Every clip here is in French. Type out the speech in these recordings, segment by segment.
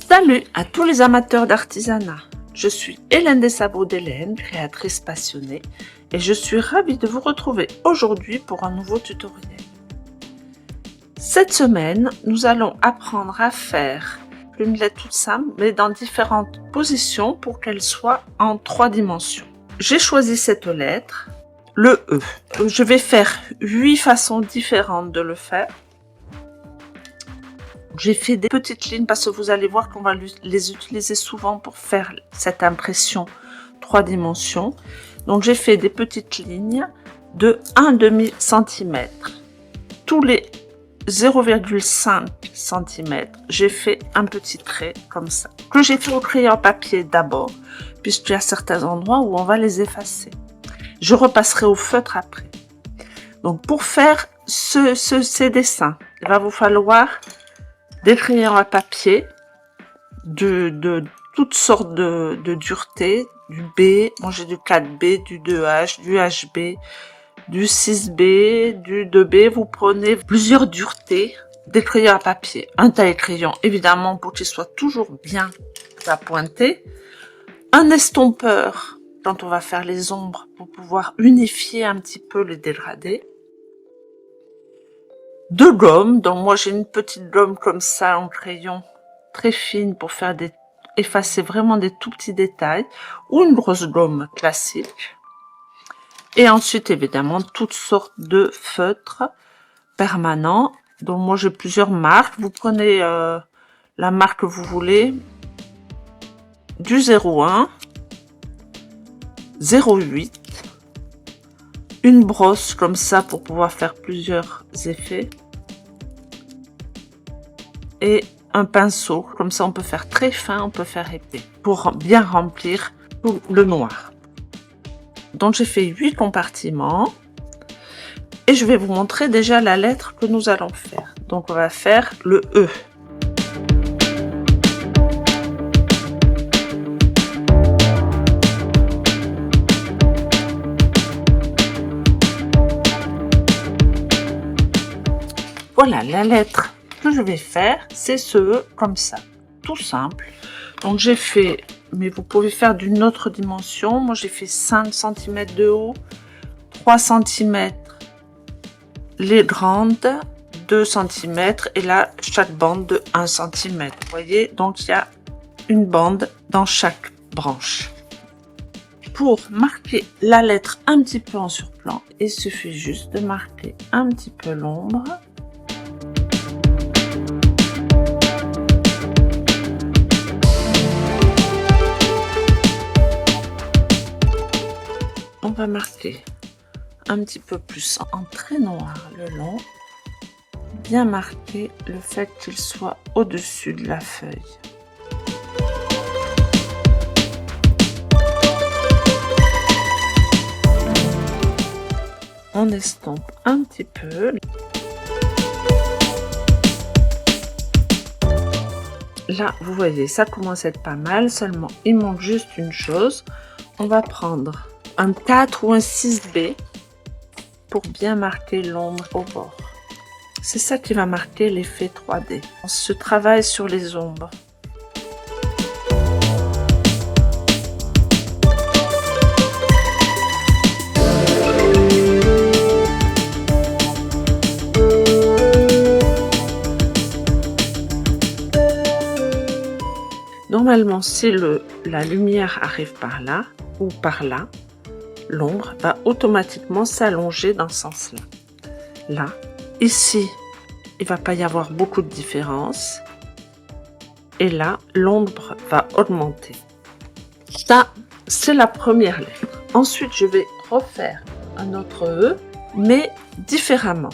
Salut à tous les amateurs d'artisanat. Je suis Hélène Desabraux d'Hélène, créatrice passionnée, et je suis ravie de vous retrouver aujourd'hui pour un nouveau tutoriel. Cette semaine, nous allons apprendre à faire une lettre toute simple, mais dans différentes positions pour qu'elle soit en 3 dimensions. J'ai choisi cette lettre, le E. Je vais faire 8 façons différentes de le faire. J'ai fait des petites lignes parce que vous allez voir qu'on va les utiliser souvent pour faire cette impression 3 dimensions. Donc j'ai fait des petites lignes de 1,5 cm. Tous les 0,5 cm, j'ai fait un petit trait comme ça, que j'ai fait au crayon papier d'abord, puisqu'il y a certains endroits où on va les effacer. Je repasserai au feutre après. Donc pour faire ces dessins, il va vous falloir des crayons à papier de toutes sortes de dureté, du B, moi j'ai du 4B, du 2H, du HB, du 6B, du 2B. Vous prenez plusieurs duretés, des crayons à papier, un taille-crayon évidemment pour qu'il soit toujours bien appointé, un estompeur quand on va faire les ombres pour pouvoir unifier un petit peu les dégradés, de gomme, donc moi j'ai une petite gomme comme ça en crayon très fine pour faire effacer vraiment des tout petits détails, ou une grosse gomme classique. Et ensuite évidemment toutes sortes de feutres permanents, donc moi j'ai plusieurs marques. Vous prenez la marque que vous voulez, du 01, 08, une brosse comme ça pour pouvoir faire plusieurs effets, et un pinceau, comme ça on peut faire très fin, on peut faire épais, pour bien remplir tout le noir. Donc j'ai fait 8 compartiments, et je vais vous montrer déjà la lettre que nous allons faire. Donc on va faire le E. Voilà, la lettre que je vais faire, c'est ce E comme ça, tout simple. Donc j'ai fait, mais vous pouvez faire d'une autre dimension. Moi j'ai fait 5 cm de haut, 3 cm les grandes, 2 cm, et là chaque bande de 1 cm. Vous voyez, donc il y a une bande dans chaque branche. Pour marquer la lettre un petit peu en surplan, il suffit juste de marquer un petit peu l'ombre. On va marquer un petit peu plus en trait noir le long, bien marquer le fait qu'il soit au-dessus de la feuille. On estompe un petit peu. Là, vous voyez, ça commence à être pas mal, seulement il manque juste une chose. On va prendre un 4 ou un 6B pour bien marquer l'ombre au bord. C'est ça qui va marquer l'effet 3D. On se travaille sur les ombres. Normalement, si la lumière arrive par là ou par là, l'ombre va automatiquement s'allonger dans ce sens-là. Là, ici, il va pas y avoir beaucoup de différence. Et là, l'ombre va augmenter. Ça, c'est la première lettre. Ensuite, je vais refaire un autre E, mais différemment.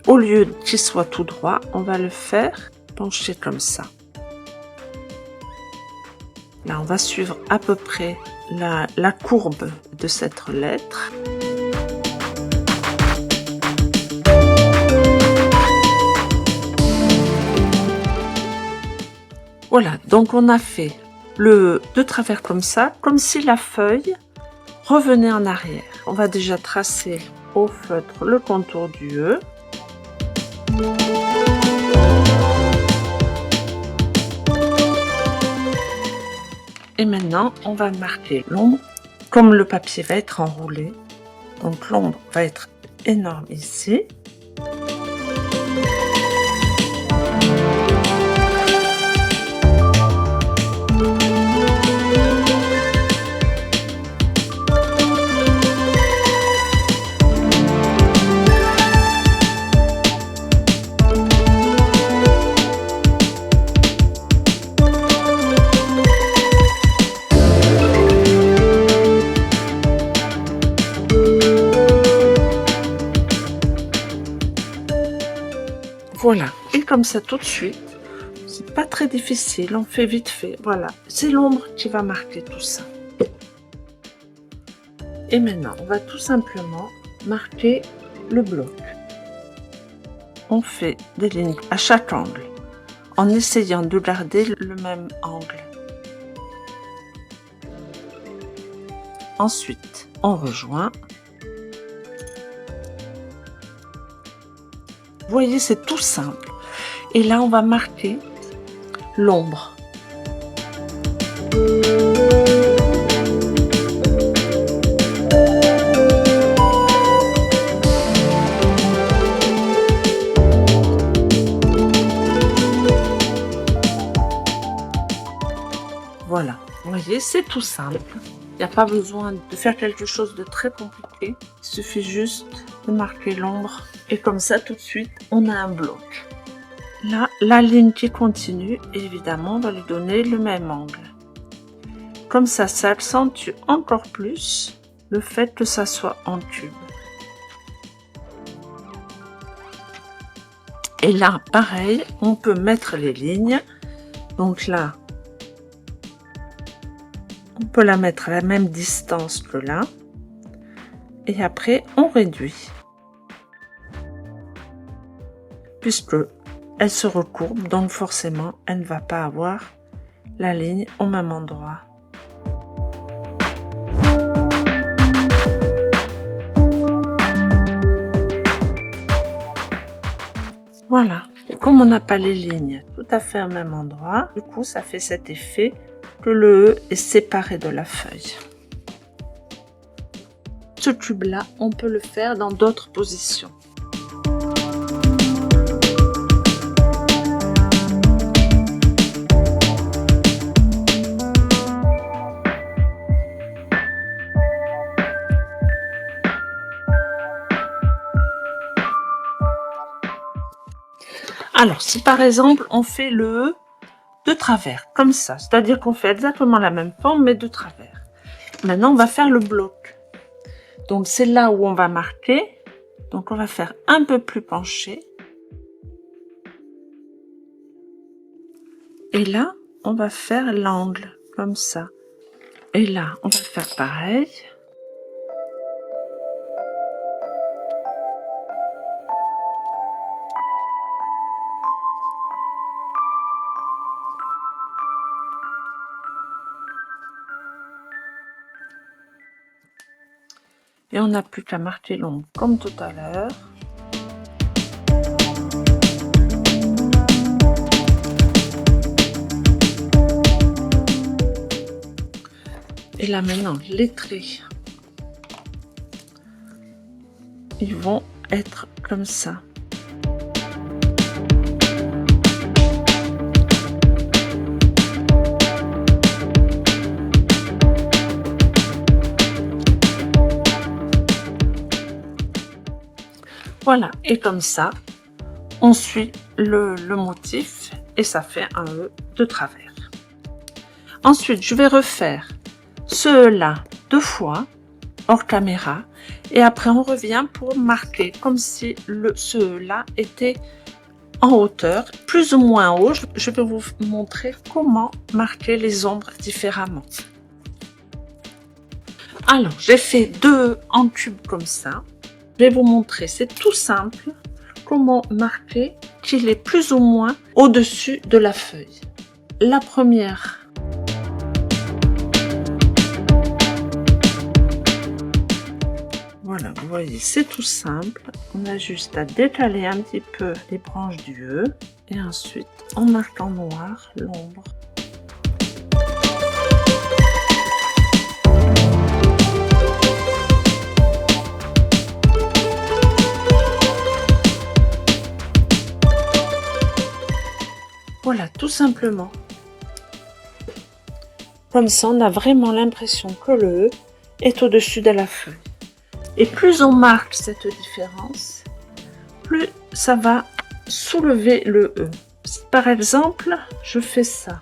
Au lieu qu'il soit tout droit, on va le faire pencher comme ça. Là, on va suivre à peu près la courbe de cette lettre. Voilà, donc on a fait le de travers comme ça, comme si la feuille revenait en arrière. On va déjà tracer au feutre le contour du E. Et maintenant, on va marquer l'ombre. Comme le papier va être enroulé, donc l'ombre va être énorme ici. Voilà, et comme ça tout de suite, c'est pas très difficile, on fait vite fait, voilà. C'est l'ombre qui va marquer tout ça. Et maintenant, on va tout simplement marquer le bloc. On fait des lignes à chaque angle, en essayant de garder le même angle. Ensuite, on rejoint. Vous voyez, c'est tout simple. Et là, on va marquer l'ombre. Voilà, vous voyez, c'est tout simple. Il n'y a pas besoin de faire quelque chose de très compliqué. Il suffit juste de marquer l'ombre. Et comme ça, tout de suite, on a un bloc. Là, la ligne qui continue, évidemment, on va lui donner le même angle. Comme ça accentue encore plus le fait que ça soit en tube. Et là, pareil, on peut mettre les lignes. Donc là, on peut la mettre à la même distance que là. Et après, on réduit. Puisque elle se recourbe, donc forcément, elle ne va pas avoir la ligne au même endroit. Voilà. Comme on n'a pas les lignes tout à fait au même endroit, du coup, ça fait cet effet que le E est séparé de la feuille. Ce tube-là, on peut le faire dans d'autres positions. Alors, si par exemple, on fait le E de travers, comme ça, c'est-à-dire qu'on fait exactement la même forme, mais de travers. Maintenant, on va faire le bloc. Donc, c'est là où on va marquer. Donc, on va faire un peu plus penché. Et là, on va faire l'angle, comme ça. Et là, on va faire pareil. Et on n'a plus qu'à marquer l'ombre comme tout à l'heure. Et là maintenant, les traits, ils vont être comme ça. Voilà, et comme ça, on suit le motif et ça fait un E de travers. Ensuite, je vais refaire ceux-là 2 fois hors caméra et après on revient pour marquer comme si ceux-là était en hauteur, plus ou moins haut. Je vais vous montrer comment marquer les ombres différemment. Alors, j'ai fait 2 en cube comme ça. Je vais vous montrer, c'est tout simple, comment marquer qu'il est plus ou moins au-dessus de la feuille. La première, voilà, vous voyez, c'est tout simple. On a juste à décaler un petit peu les branches du E et ensuite on marque en noir l'ombre. Voilà, tout simplement. Comme ça, on a vraiment l'impression que le E est au-dessus de la feuille. Et plus on marque cette différence, plus ça va soulever le E. Si par exemple, je fais ça.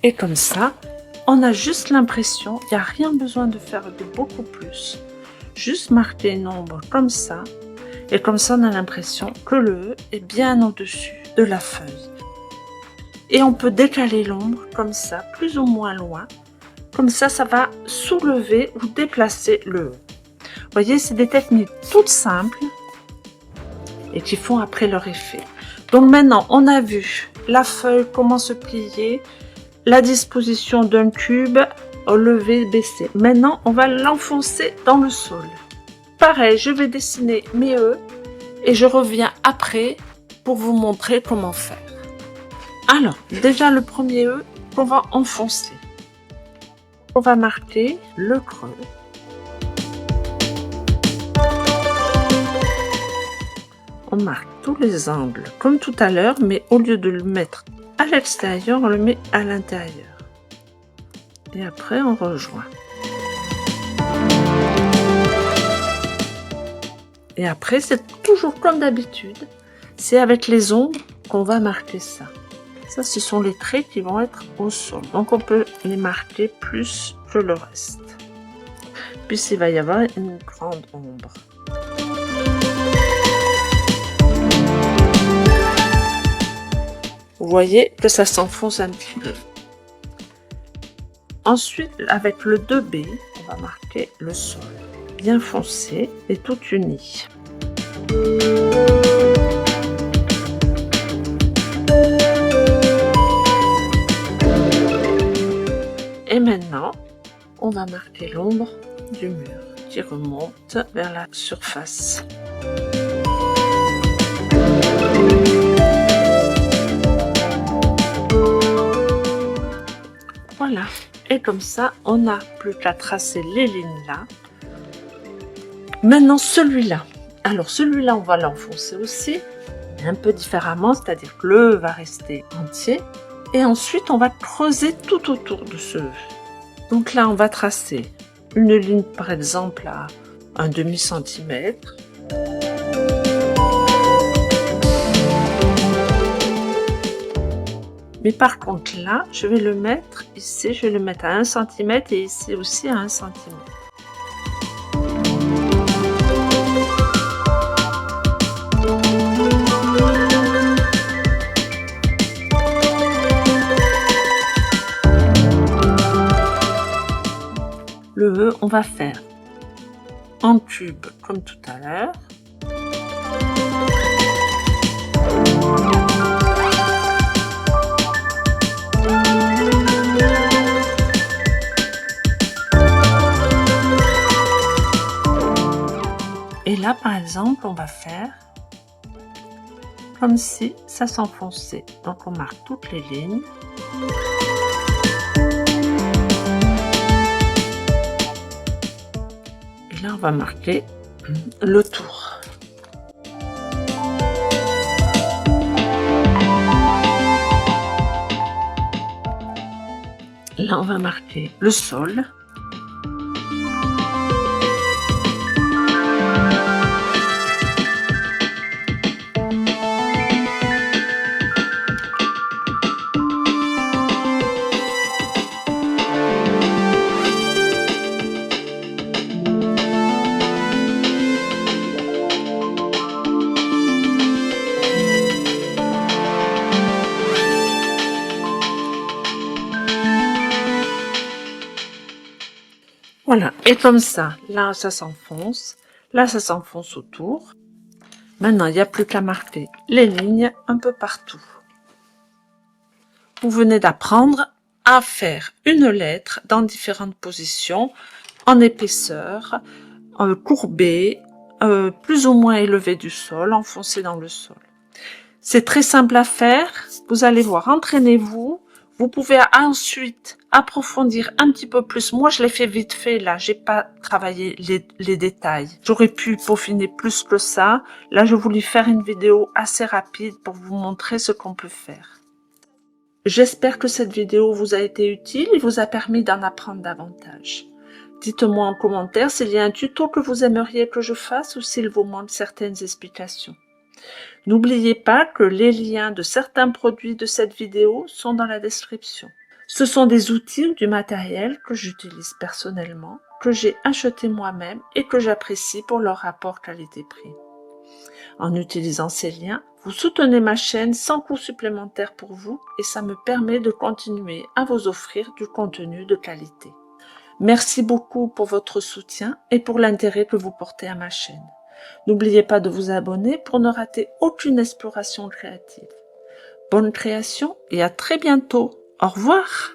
Et comme ça, on a juste l'impression, il n'y a rien besoin de faire de beaucoup plus. Juste marquer un nombre comme ça. Et comme ça, on a l'impression que le E est bien au-dessus de la feuille. Et on peut décaler l'ombre comme ça, plus ou moins loin. Comme ça, ça va soulever ou déplacer le E. Vous voyez, c'est des techniques toutes simples et qui font après leur effet. Donc maintenant, on a vu la feuille, comment se plier, la disposition d'un cube au lever, baissé. Maintenant, on va l'enfoncer dans le sol. Pareil, je vais dessiner mes E et je reviens après pour vous montrer comment faire. Alors, déjà le premier E qu'on va enfoncer. On va marquer le creux. On marque tous les angles comme tout à l'heure, mais au lieu de le mettre à l'extérieur, on le met à l'intérieur. Et après, on rejoint. Et après, c'est toujours comme d'habitude. C'est avec les ombres qu'on va marquer ça. Ça, ce sont les traits qui vont être au sol. Donc, on peut les marquer plus que le reste. Puis, il va y avoir une grande ombre. Vous voyez que ça s'enfonce un petit peu. Ensuite, avec le 2B, on va marquer le sol. Bien foncé et tout uni. Et maintenant, on va marquer l'ombre du mur qui remonte vers la surface. Voilà, et comme ça, on n'a plus qu'à tracer les lignes là. Maintenant, celui-là. Alors, celui-là, on va l'enfoncer aussi, un peu différemment, c'est-à-dire que le E va rester entier. Et ensuite, on va creuser tout autour de ce E. Donc là, on va tracer une ligne, par exemple, à un demi-centimètre. Mais par contre là, je vais le mettre ici, je vais le mettre à 1 cm et ici aussi à 1 cm. Le E, on va faire en cube comme tout à l'heure. Et là, par exemple, on va faire comme si ça s'enfonçait. Donc, on marque toutes les lignes. Et là, on va marquer le tour. Là, on va marquer le sol. Voilà, et comme ça, là ça s'enfonce, là ça s'enfonce autour. Maintenant, il n'y a plus qu'à marquer les lignes un peu partout. Vous venez d'apprendre à faire une lettre dans différentes positions, en épaisseur, courbée, plus ou moins élevé du sol, enfoncé dans le sol. C'est très simple à faire, vous allez voir, entraînez-vous. Vous pouvez ensuite approfondir un petit peu plus. Moi, je l'ai fait vite fait, là. J'ai pas travaillé les détails. J'aurais pu peaufiner plus que ça. Là, je voulais faire une vidéo assez rapide pour vous montrer ce qu'on peut faire. J'espère que cette vidéo vous a été utile et vous a permis d'en apprendre davantage. Dites-moi en commentaire s'il y a un tuto que vous aimeriez que je fasse ou s'il vous manque certaines explications. N'oubliez pas que les liens de certains produits de cette vidéo sont dans la description. Ce sont des outils ou du matériel que j'utilise personnellement, que j'ai acheté moi-même et que j'apprécie pour leur rapport qualité-prix. En utilisant ces liens, vous soutenez ma chaîne sans coût supplémentaire pour vous et ça me permet de continuer à vous offrir du contenu de qualité. Merci beaucoup pour votre soutien et pour l'intérêt que vous portez à ma chaîne. N'oubliez pas de vous abonner pour ne rater aucune exploration créative. Bonne création et à très bientôt. Au revoir.